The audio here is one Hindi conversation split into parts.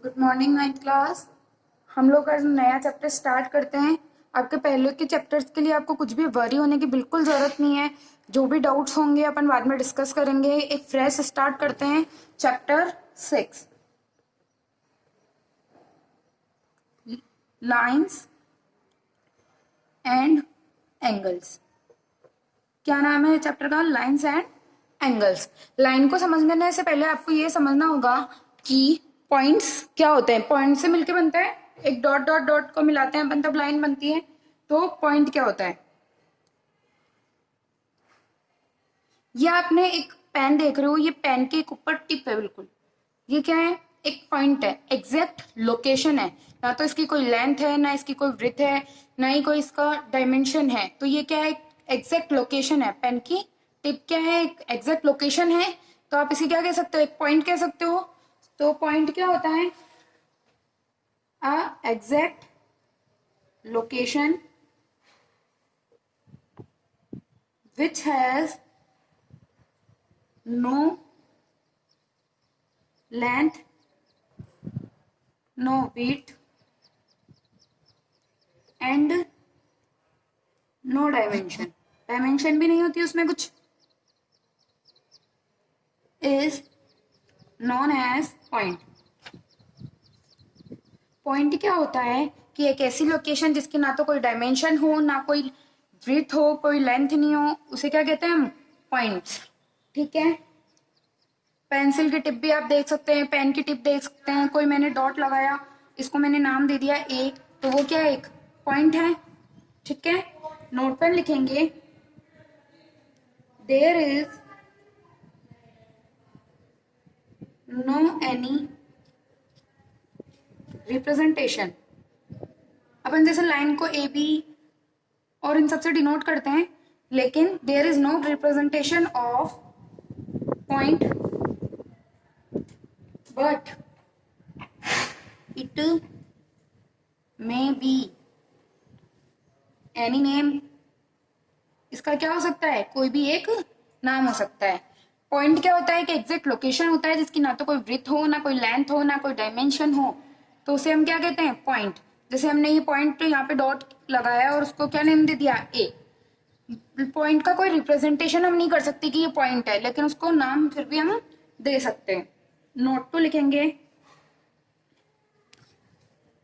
Good morning ninth class. हम लोग आज नया चैप्टर स्टार्ट करते हैं। आपके पहले के चैप्टर्स के लिए आपको कुछ भी वरी होने की बिल्कुल ज़रूरत नहीं है। जो भी डाउट्स होंगे अपन बाद में डिस्कस करेंगे। एक फ्रेश स्टार्ट करते हैं। Chapter 6 lines and angles. क्या नाम है चैप्टर का? Lines and angles. लाइन को समझने से पहले आपको ये समझना होगा कि पॉइंट्स क्या होते हैं। पॉइंट से मिलके बनता है, एक डॉट डॉट डॉट को मिलाते हैं अपन तब लाइन बनती है। तो पॉइंट क्या होता है? ये आपने एक पेन देख रहे हो, ये पेन के एक ऊपर टिप है बिल्कुल। ये क्या है? एक पॉइंट है, एग्जैक्ट लोकेशन है। ना तो इसकी कोई लेंथ है, ना इसकी कोई ब्रेथ है, ना ही कोई इसका डायमेंशन है। तो ये क्या है? एग्जैक्ट लोकेशन है। पेन की टिप क्या है? एक एग्जैक्ट लोकेशन है। तो आप इसे क्या कह सकते हो? एक पॉइंट कह सकते हो। तो पॉइंट क्या होता है? A exact location which has no length, no width and no dimension। Dimension भी नहीं होती उसमें कुछ। is known as point। Point क्या होता है कि एक ऐसी लोकेशन जिसकी ना तो कोई डायमेंशन हो, ना कोई ब्रीथ हो, कोई लेंथ नहीं हो, उसे क्या कहते हैं हम? पॉइंट्स। ठीक है। पेंसिल की टिप भी आप देख सकते हैं, पेन की टिप देख सकते हैं। कोई मैंने डॉट लगाया, इसको मैंने नाम दे दिया एक, तो वो क्या है? एक पॉइंट है। ठीक है। नोट पेन लिखेंगे, there is no any representation. अपन जैसे लाइन को ए बी और इन सबसे डिनोट करते हैं, लेकिन there is no representation of point but it may be any name. इसका क्या हो सकता है? कोई भी एक नाम हो सकता है। पॉइंट क्या होता है? कि एग्जैक्ट लोकेशन होता है जिसकी ना तो कोई ब्रीथ हो, ना कोई लेंथ हो, ना कोई डायमेंशन हो। तो उसे हम क्या कहते हैं? पॉइंट। जैसे हमने ये पॉइंट यहाँ पे डॉट लगाया और उसको क्या नेम दे दिया? ए। पॉइंट का कोई रिप्रेजेंटेशन हम नहीं कर सकते कि ये पॉइंट है, लेकिन उसको नाम फिर भी हम दे सकते हैं। नोट तो लिखेंगे,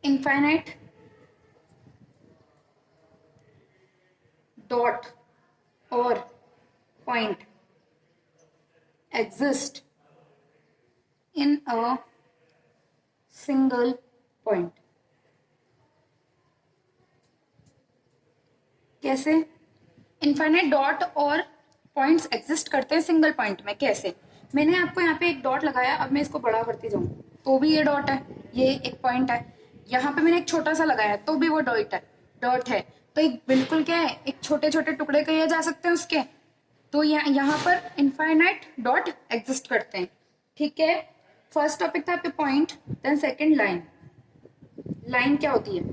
इनफाइनाइट डॉट और point exist in a single point। कैसे? इनफाइनाइट डॉट और पॉइंट्स एग्जिस्ट करते हैं सिंगल पॉइंट में। कैसे? मैंने आपको यहाँ पे एक डॉट लगाया, अब मैं इसको बड़ा करती जाऊं तो भी ये डॉट है, ये एक पॉइंट है। यहाँ पे मैंने एक छोटा सा लगाया तो भी वो डॉट है। तो एक बिल्कुल क्या है? एक छोटे छोटे टुकड़े किए जा सकते हैं उसके। तो यहाँ पर इनफाइनाइट डॉट एग्जिस्ट करते हैं। ठीक है। फर्स्ट टॉपिक था आपके point, then second line. Line क्या होती है?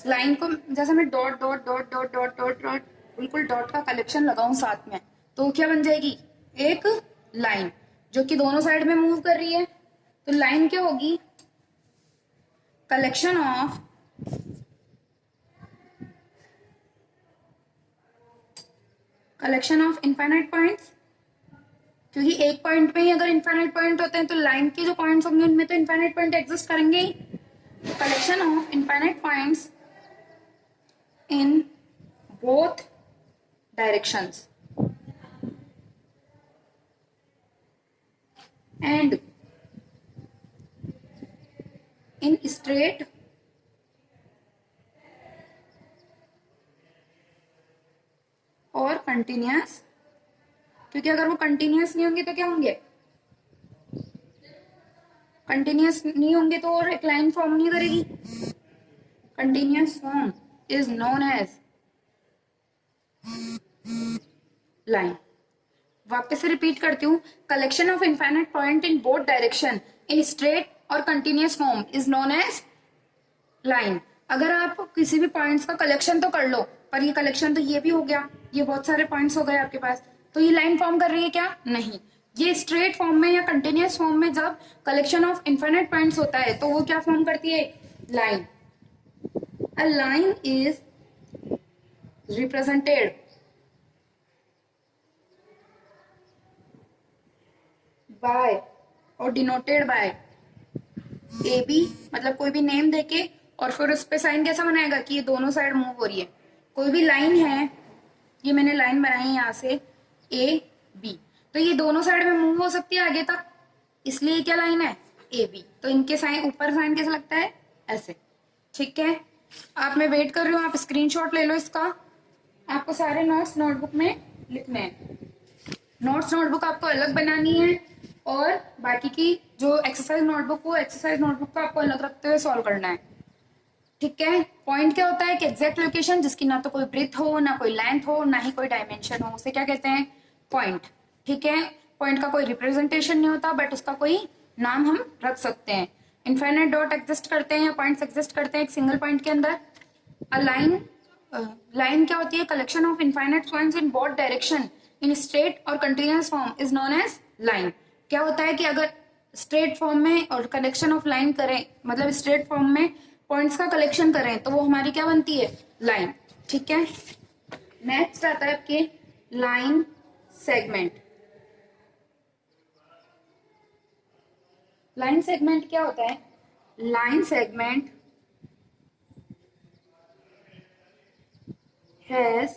लाइन को जैसे मैं dot dot dot dot dot dot dot बिल्कुल डॉट का कलेक्शन लगाऊं साथ में, तो क्या बन जाएगी? एक लाइन जो कि दोनों साइड में मूव कर रही है। तो लाइन क्या होगी? Collection of infinite points. क्योंकि एक पॉइंट पे ही अगर इनफाइनाइट पॉइंट होते हैं तो लाइन के जो पॉइंट्स होंगे उनमें तो इनफाइनाइट पॉइंट एग्जिस्ट करेंगे ही। Collection of infinite points in both directions and in straight और कंटिन्यूस। क्योंकि अगर वो कंटिन्यूस नहीं होंगे तो क्या होंगे? कंटिन्यूस नहीं होंगे तो और एक लाइन फॉर्म नहीं करेगी। Continuous form is known as line. वापस से रिपीट करती हूँ, collection of infinite point in both direction in straight और continuous form is known as line. अगर आप किसी भी पॉइंट्स का कलेक्शन तो कर लो, पर ये कलेक्शन तो ये भी हो गया, ये बहुत सारे पॉइंट्स हो गए आपके पास, तो ये लाइन फॉर्म कर रही है क्या? नहीं। ये स्ट्रेट फॉर्म में या कंटिन्यूअस फॉर्म में जब कलेक्शन ऑफ इन्फिनिट पॉइंट्स होता है तो वो क्या फॉर्म करती है? Line. A line is represented by और डिनोटेड बाय ए बी, मतलब कोई भी नेम देके और फिर उस पे साइन कैसा बनाएगा कि ये दोनों साइड मूव हो रही है. कोई भी लाइन है, ये मैंने लाइन बनाई है यहाँ से ए बी, तो ये दोनों साइड में मूव हो सकती है आगे तक, इसलिए क्या लाइन है? A B. तो इनके साइन ऊपर साइन कैसा लगता है? ऐसे. ठीक है, आप मैं वेट कर रही हूँ, आप स्क्रीनशॉट ले लो इसका. आपको सारे नोट्स नोटबुक में लिखने हैं. नोट्स नोटबुक आपको अलग बनानी है और बाकी की जो एक्सरसाइज नोटबुक, वो एक्सरसाइज नोटबुक को आपको अलग रखते हुए सॉल्व करना है. ठीक है. पॉइंट क्या होता है कि एग्जैक्ट लोकेशन जिसकी ना तो कोई ब्रेथ हो, ना कोई लेंथ हो, ना ही कोई डायमेंशन हो, उसे क्या कहते हैं? पॉइंट. ठीक है. पॉइंट का कोई रिप्रेजेंटेशन नहीं होता बट उसका कोई नाम हम रख सकते हैं. इनफाइनाइट डॉट एग्जिस्ट करते हैं या पॉइंट्स एग्जिस्ट करते हैं एक सिंगल पॉइंट के अंदर. अ लाइन, लाइन क्या होती है? Collection of infinite points in both direction in straight और continuous form is known as line. क्या होता है कि अगर स्ट्रेट फॉर्म में और कलेक्शन ऑफ लाइन करें, मतलब स्ट्रेट फॉर्म में पॉइंट्स का कलेक्शन करें तो वो हमारी क्या बनती है? लाइन. ठीक है. नेक्स्ट आता है आपके लाइन सेगमेंट. लाइन सेगमेंट क्या होता है? Line segment has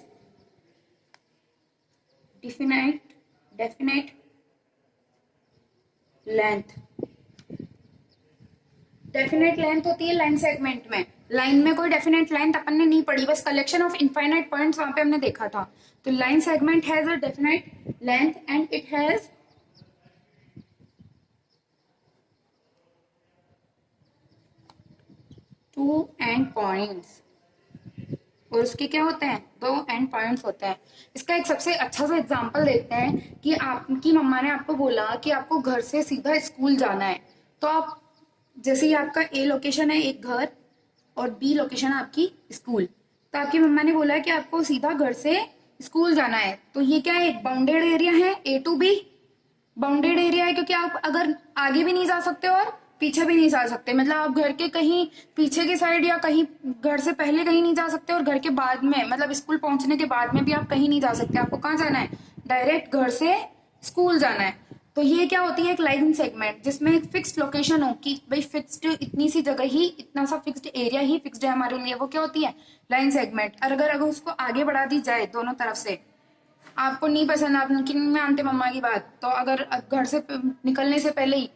definite length. Definite length होती है लाइन सेगमेंट में. लाइन में कोई डेफिनेट लेंथ अपन ने नहीं पढ़ी, बस कलेक्शन ऑफ इनफाइनाइट पॉइंट्स वहां पे हमने देखा था. तो line segment has a definite length and it has two end points. और उसके क्या होते हैं? दो एंड पॉइंट्स होते हैं. इसका एक सबसे अच्छा सा एग्जांपल देते हैं कि आपकी मम्मा ने आपको बोला कि आपको घर से सीधा स्कूल जाना है. तो आप जैसे ही आपका ए लोकेशन है एक घर और बी लोकेशन है आपकी स्कूल, तो आपकी मम्मा ने बोला है कि आपको सीधा घर से स्कूल जाना है. तो ये क्या है? एक बाउंडेड एरिया है. ए टू बी बाउंडेड एरिया है क्योंकि आप अगर आगे भी नहीं जा सकते और पीछे भी नहीं जा सकते. मतलब आप घर के कहीं पीछे की साइड या कहीं घर से पहले कहीं नहीं जा सकते और घर के बाद में, मतलब स्कूल पहुंचने के बाद में भी आप कहीं नहीं जा सकते. आपको कहाँ जाना है? डायरेक्ट घर से स्कूल जाना है. तो ये क्या होती है? एक लाइन सेगमेंट जिसमें एक फिक्स्ड लोकेशन हो कि भाई फिक्स्ड इतनी सी जगह ही, इतना सा फिक्स्ड एरिया ही फिक्स्ड है हमारे लिए, वो क्या होती है? Line segment. और अगर अगर उसको आगे बढ़ा दी जाए दोनों तरफ से, आपको नहीं पसंद, आप नहीं मानते मम्मा की बात, तो अगर घर से निकलने से पहले ही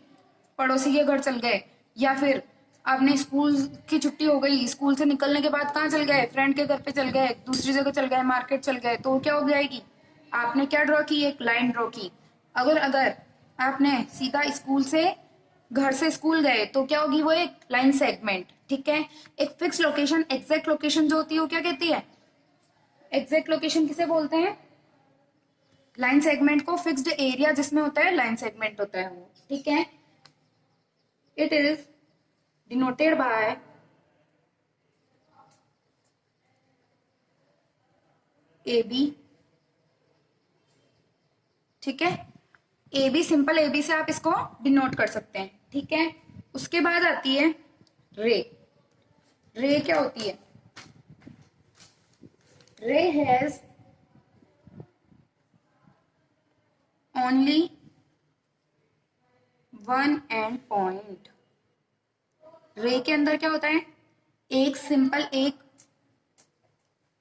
पड़ोसी के घर चल गए, या फिर आपने स्कूल की छुट्टी हो गई, स्कूल से निकलने के बाद कहाँ चल गए? फ्रेंड के घर पे चल गए, दूसरी जगह चल गए, मार्केट चल गए, तो क्या हो जाएगी? आपने क्या ड्रॉ की? एक लाइन ड्रॉ की. अगर अगर आपने सीधा स्कूल से घर से स्कूल गए तो क्या होगी? वो एक लाइन सेगमेंट. ठीक है. एक फिक्स लोकेशन, एग्जैक्ट लोकेशन जो होती है वो क्या कहती है? एग्जैक्ट लोकेशन किसे बोलते हैं? लाइन सेगमेंट को. फिक्स्ड एरिया जिसमें होता है लाइन सेगमेंट होता है वो. ठीक है. It is denoted by A B. ठीक है. A B, simple A B से आप इसको डिनोट कर सकते हैं. ठीक है. उसके बाद आती है रे. रे क्या होती है? रे has only one and point. रे के अंदर क्या होता है? एक सिंपल एक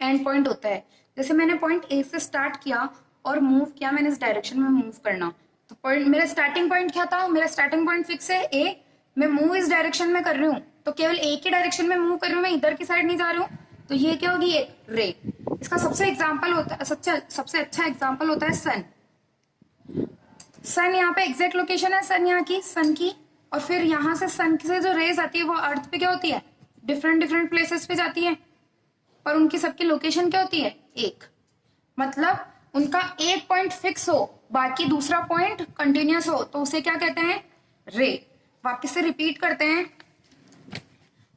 एंड पॉइंट होता है. जैसे मैंने पॉइंट ए से स्टार्ट किया और मूव किया, मैंने इस डायरेक्शन में मूव करना, तो पॉइंट, मेरा स्टार्टिंग पॉइंट क्या था? मेरा स्टार्टिंग पॉइंट फिक्स है ए. मैं मूव इस डायरेक्शन में कर रही हूँ तो केवल ए की डायरेक्शन में मूव कर रही हूँ, मैं इधर की साइड नहीं जा रही हूँ. तो ये क्या होगी? एक रे. इसका सबसे एग्जाम्पल होता है, सबसे अच्छा एग्जाम्पल होता है सन. सन यहाँ पे एग्जैक्ट लोकेशन है सन यहाँ की, सन की. और फिर यहाँ से सन से जो रेज आती है वो अर्थ पे क्या होती है? डिफरेंट डिफरेंट प्लेसेस पे जाती है, पर उनकी सबकी लोकेशन क्या होती है? एक. मतलब उनका एक पॉइंट फिक्स हो, बाकी दूसरा पॉइंट कंटिन्यूअस हो, तो उसे क्या कहते हैं? रे. वापस से रिपीट करते हैं.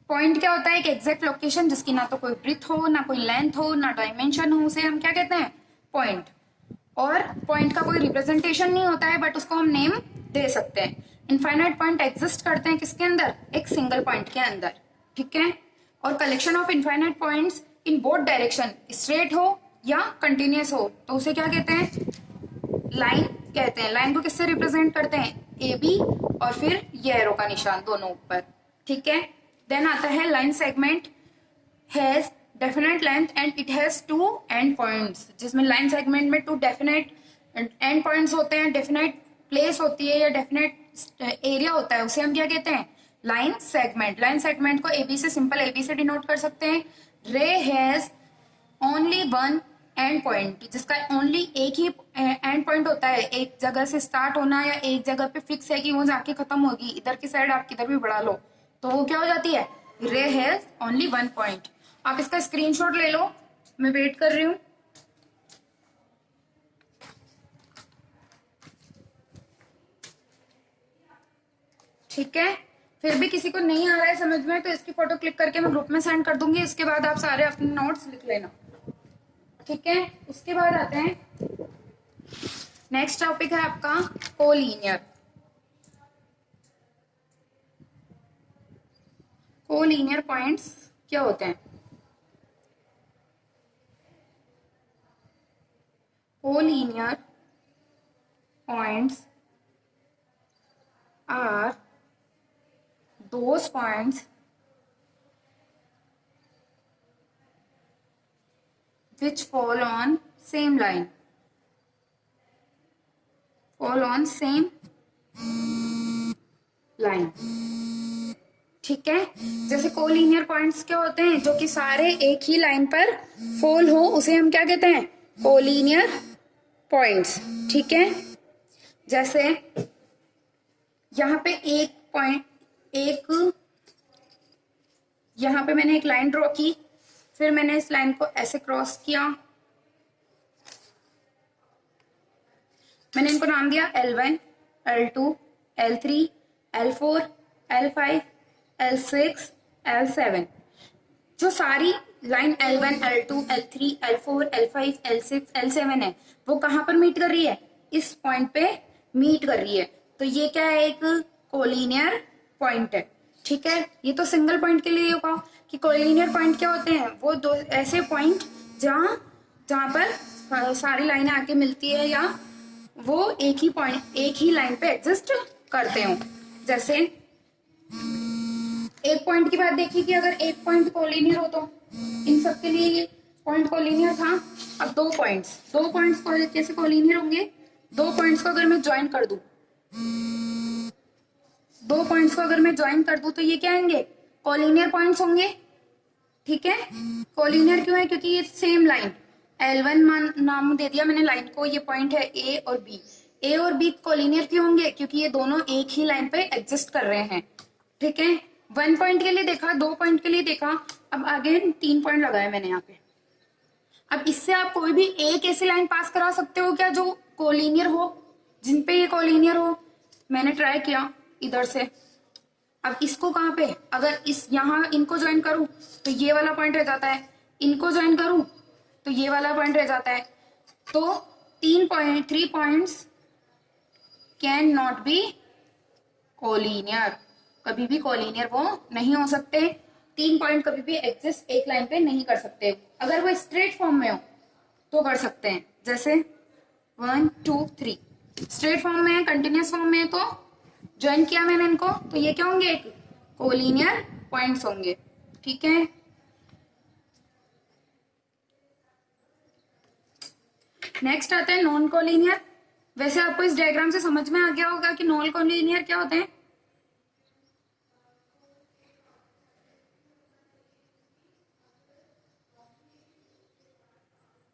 पॉइंट क्या होता है? एक एग्जैक्ट लोकेशन जिसकी ना तो कोई ब्रीथ हो, ना कोई लेंथ हो, ना डायमेंशन हो, उसे हम क्या कहते हैं? पॉइंट. और पॉइंट का कोई रिप्रेजेंटेशन नहीं होता है, बट उसको हम नेम दे सकते हैं। इनफाइनाइट पॉइंट एग्जिस्ट करते हैं किसके अंदर? एक सिंगल पॉइंट के अंदर, ठीक है। और collection of infinite points in both direction, straight हो या कंटिन्यूस हो, तो उसे क्या कहते हैं? लाइन कहते हैं। लाइन को किससे रिप्रेजेंट करते हैं? ए बी और फिर ये एरो का निशान दोनों ऊपर, ठीक है। देन आता है line segment has definite length and it has two end points, जिसमें लाइन सेगमेंट में टू डेफिनेट एंड पॉइंट्स होते हैं, डेफिनेट प्लेस होती है या डेफिनेट एरिया होता है, उसे हम क्या कहते हैं? Line segment. लाइन सेगमेंट को एबी से, सिंपल एबी से डिनोट कर सकते हैं। रे has only one and point, जिसका ओनली एक ही एंड पॉइंट होता है, एक जगह से स्टार्ट होना या एक जगह पे फिक्स है कि वो जाके खत्म होगी, इधर की साइड आप किधर भी बढ़ा लो तो वो क्या हो जाती है? रे हैज ओनली वन पॉइंट। आप इसका स्क्रीनशॉट ले लो, मैं वेट कर रही हूँ। ठीक है, फिर भी किसी को नहीं आ रहा है समझ में तो इसकी फोटो क्लिक करके मैं ग्रुप में सेंड कर दूंगी, इसके बाद आप सारे अपने नोट्स लिख लेना, ठीक है। उसके बाद आते हैं, नेक्स्ट टॉपिक है आपका कोलिनियर। कोलिनियर पॉइंट्स क्या होते हैं? Collinear points are those points which fall on same line, fall on same line, ठीक है। जैसे कोलिनियर पॉइंट्स क्या होते हैं? जो कि सारे एक ही लाइन पर फॉल हो, उसे हम क्या कहते हैं? कोलिनियर पॉइंट्स, ठीक है। जैसे यहाँ पे एक पॉइंट, यहां पे मैंने एक लाइन ड्रॉ की, फिर मैंने इस लाइन को ऐसे क्रॉस किया, मैंने इनको नाम दिया L1, L2, L3, L4, L5, L6, L7। जो सारी line L1, L2, L3, L4, L5, L6, L7 है, वो कहां पर मीट कर रही है? इस पॉइंट पे मीट कर रही है, तो ये क्या है? एक कोलिनियर पॉइंट है, ठीक है। ये तो सिंगल पॉइंट के लिए होगा कि कोलिनियर पॉइंट क्या होते हैं? वो दो ऐसे पॉइंट जहां पर सारी लाइनें आके मिलती है या वो एक ही पॉइंट, एक ही लाइन पे एग्जिस्ट करते हो। जैसे एक पॉइंट की बात देखिए कि अगर एक पॉइंट कोलिनियर हो तो इन सब के लिए ये पॉइंट कोलिनियर था। अब दो पॉइंट्स कैसे कोलिनियर होंगे? दो पॉइंट्स को अगर मैं ज्वाइन कर दूं, तो ये क्या आएंगे? कोलिनियर पॉइंट्स होंगे, ठीक है। कोलिनियर क्यों है? क्योंकि ये सेम लाइन, L1 नाम दे दिया मैंने लाइन को, ये पॉइंट है A और B कोलिनियर क्यों होंगे? क्योंकि ये दोनों एक ही लाइन पे एग्जिस्ट कर रहे हैं, ठीक है। वन पॉइंट के लिए देखा, दो पॉइंट के लिए देखा, अब आगे 3 पॉइंट लगाए मैंने यहाँ पे। अब इससे आप कोई भी एक ऐसी लाइन पास करा सकते हो क्या जो कोलिनियर हो, जिन पे ये कोलिनियर हो? मैंने ट्राई किया इधर से। अब इसको कहाँ पे, अगर इस यहाँ इनको ज्वाइन करूं तो ये वाला पॉइंट रह जाता है, इनको ज्वाइन करूं तो ये वाला पॉइंट रह जाता है। तो 3 points can not be collinear, कभी भी कोलिनियर वो नहीं हो सकते। 3 पॉइंट कभी भी एग्जिस्ट एक लाइन पे नहीं कर सकते। अगर वो स्ट्रेट फॉर्म में हो तो कर सकते हैं, जैसे 1 2 3 स्ट्रेट फॉर्म में है, कंटिन्यूस फॉर्म में है तो ज्वाइन किया मैंने इनको, तो ये क्या होंगे? एक कोलिनियर पॉइंट्स होंगे, ठीक है। नेक्स्ट आता है नॉन कोलिनियर। वैसे आपको इस डायग्राम से समझ में आ गया होगा कि नॉन कोलिनियर क्या होते हैं।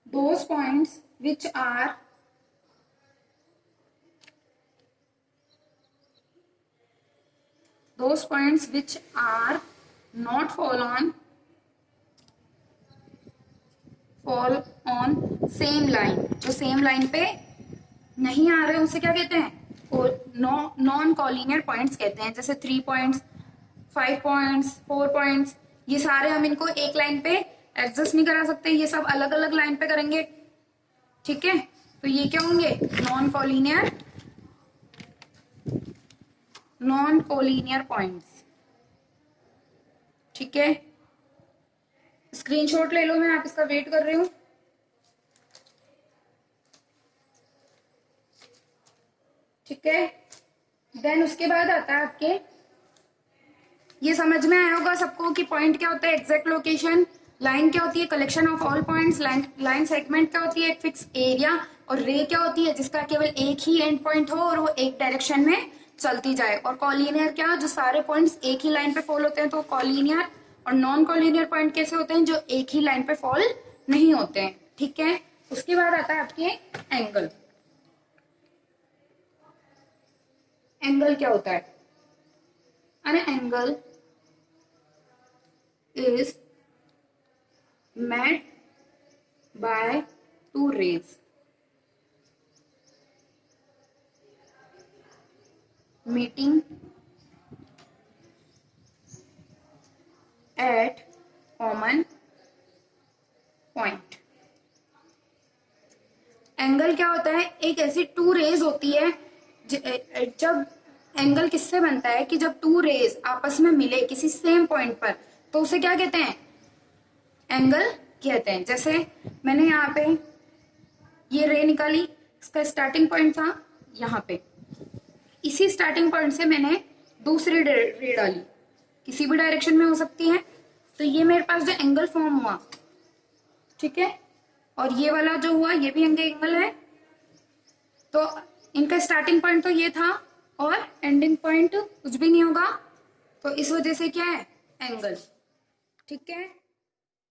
Those points which are not fall on same line, जो सेम लाइन पे नहीं आ रहे उसे क्या कहते हैं? नॉन कोलिनियर पॉइंट्स कहते हैं। जैसे 3 पॉइंट्स, 5 पॉइंट्स, 4 पॉइंट्स, ये सारे हम इनको एक लाइन पे एडजस्ट नहीं करा सकते, ये सब अलग अलग लाइन पे करेंगे, ठीक है। तो ये क्या होंगे? Non collinear points. ठीक है, स्क्रीनशॉट ले लो, मैं आप इसका वेट कर रही हूं। ठीक है, देन उसके बाद आता है आपके, ये समझ में आया होगा सबको कि पॉइंट क्या होता है, एग्जैक्ट लोकेशन। लाइन क्या होती है? Collection of all points. Line segment क्या होती है? एक फिक्स एरिया। और रे क्या होती है? जिसका केवल एक ही एंड पॉइंट हो और वो एक डायरेक्शन में चलती जाए। और कॉलिनियर क्या? जो सारे पॉइंट्स एक ही लाइन पे फॉल होते हैं, तो कॉलिनियर। और नॉन कॉलिनियर पॉइंट कैसे होते हैं? जो एक ही लाइन पे फॉल नहीं होते हैं। ठीक है, उसके बाद आता है आपके एंगल। एंगल क्या होता है? अरे angle is met by two rays meeting at common point। Angle क्या होता है? एक ऐसी टू रेज होती है, जब एंगल किससे बनता है कि जब टू रेज आपस में मिले किसी सेम पॉइंट पर, तो उसे क्या कहते हैं? एंगल कहते हैं। जैसे मैंने यहाँ पे ये रे निकाली, इसका स्टार्टिंग पॉइंट था यहाँ पे, इसी स्टार्टिंग पॉइंट से मैंने दूसरी रे डाली, किसी भी डायरेक्शन में हो सकती है, तो ये मेरे पास जो एंगल फॉर्म हुआ, ठीक है, और ये वाला जो हुआ ये भी एंगल है। तो इनका स्टार्टिंग पॉइंट तो ये था और एंडिंग पॉइंट कुछ भी नहीं होगा, तो इस वजह से क्या है? एंगल। ठीक है।